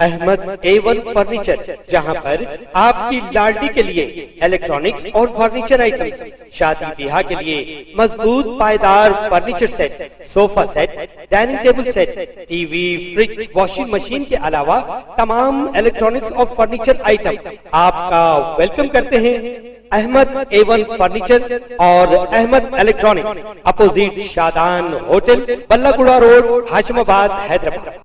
Ahmad A1 furniture, जहां पर आपकी लाडली के लिए इलेक्ट्रॉनिक्स और फर्नीचर आइटम्स, शादी ब्याह के लिए मजबूत पायदार furniture set, sofa set, dining table set, TV, fridge, washing machine के अलावा तमाम इलेक्ट्रॉनिक्स और फर्नीचर आइटम आपका वेलकम करते हैं। अहमद A1 फर्नीचर और Ahmed electronics, opposite Shadan hotel, Ballaguda road, Hashimabad, Hyderabad.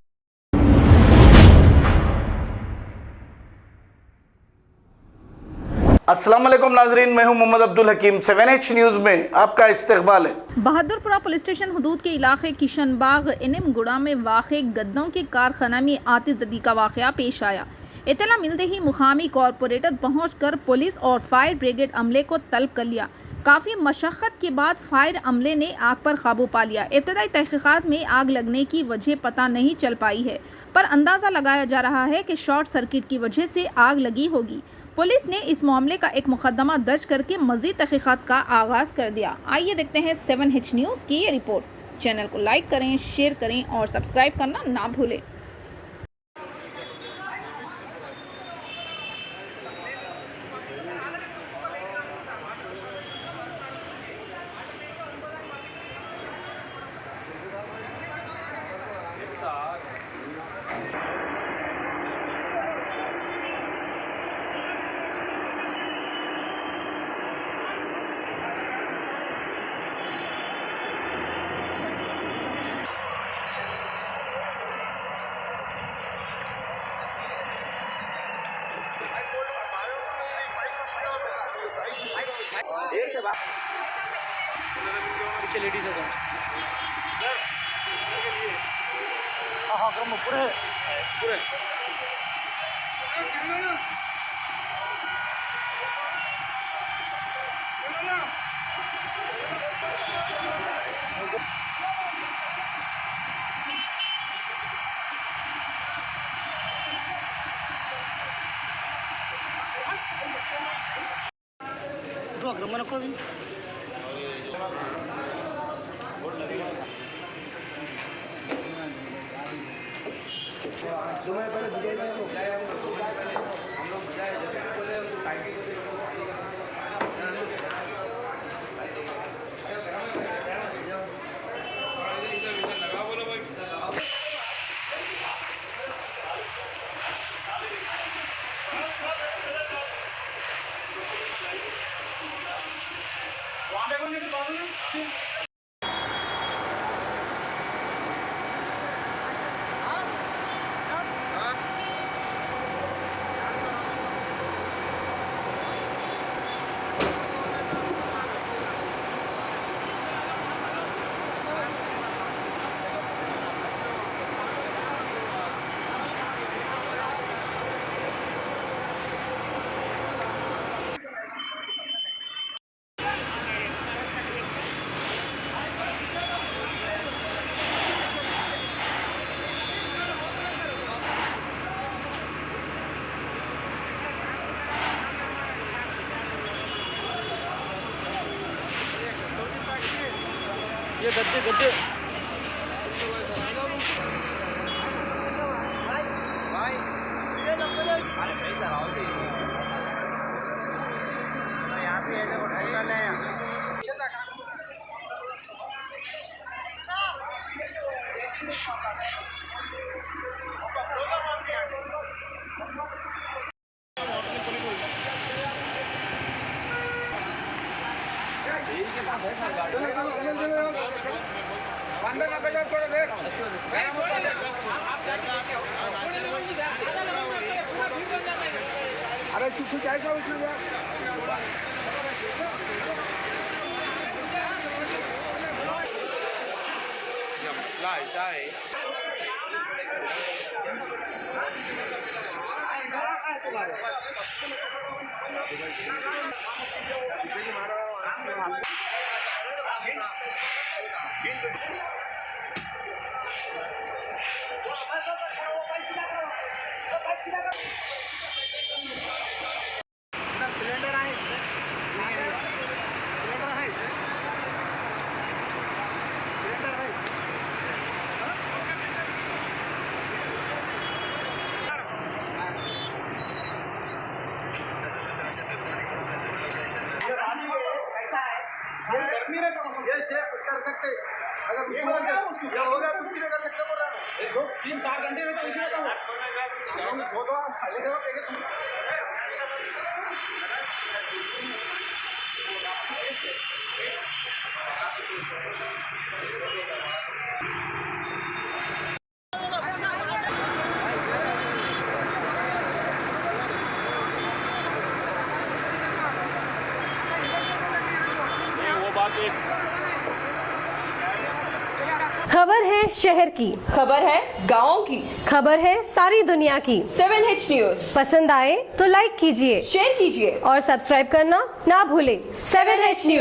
अस्सलाम वालेकुम नाजरीन, मैं हूं मोहम्मद अब्दुल हकीम। 7H न्यूज़ में आपका इस्तकबाल है। बहादुरपुरा पुलिस स्टेशन हदूद के इलाके किशनबाग इनमगुड़ा में वाक़े गद्दों के कारखाना में आतिशबाज़ी का वाक़या पेश आया। इत्तला मिलते ही मुकामी कॉरपोरेटर पहुंचकर पुलिस और फायर ब्रिगेड अमले को तलब कर लिया। काफ़ी मशक्क़त के बाद फायर अमले ने आग पर काबू पा लिया। इब्तदाई तहक़ीक़ात में आग लगने की वजह पता नहीं चल पाई है, पर अंदाज़ा लगाया जा रहा है कि शॉर्ट सर्किट की वजह से आग लगी होगी। पुलिस ने इस मामले का एक मुकदमा दर्ज करके मज़ीद तहक़ीक़ात का आगाज़ कर दिया। आइए देखते हैं 7H न्यूज़ की ये रिपोर्ट। चैनल को लाइक करें, शेयर करें और सब्सक्राइब करना ना भूलें। पीछे लेडीज है हाँ क्रम पूरे पूरे अग्रमण को भी ये गद्दे गद्दे अरे चुप जाएगा उसमें कर सकते, अगर उसको जब होगा कुछ भी नहीं कर सकते बोल रहा है। 2-3-4 घंटे में तो इसी में तो वो आप खाली जगह पे तुम खबर है शहर की, खबर है गाँव की, खबर है सारी दुनिया की। 7H न्यूज पसंद आए तो लाइक कीजिए, शेयर कीजिए और सब्सक्राइब करना ना भूलें। 7H news.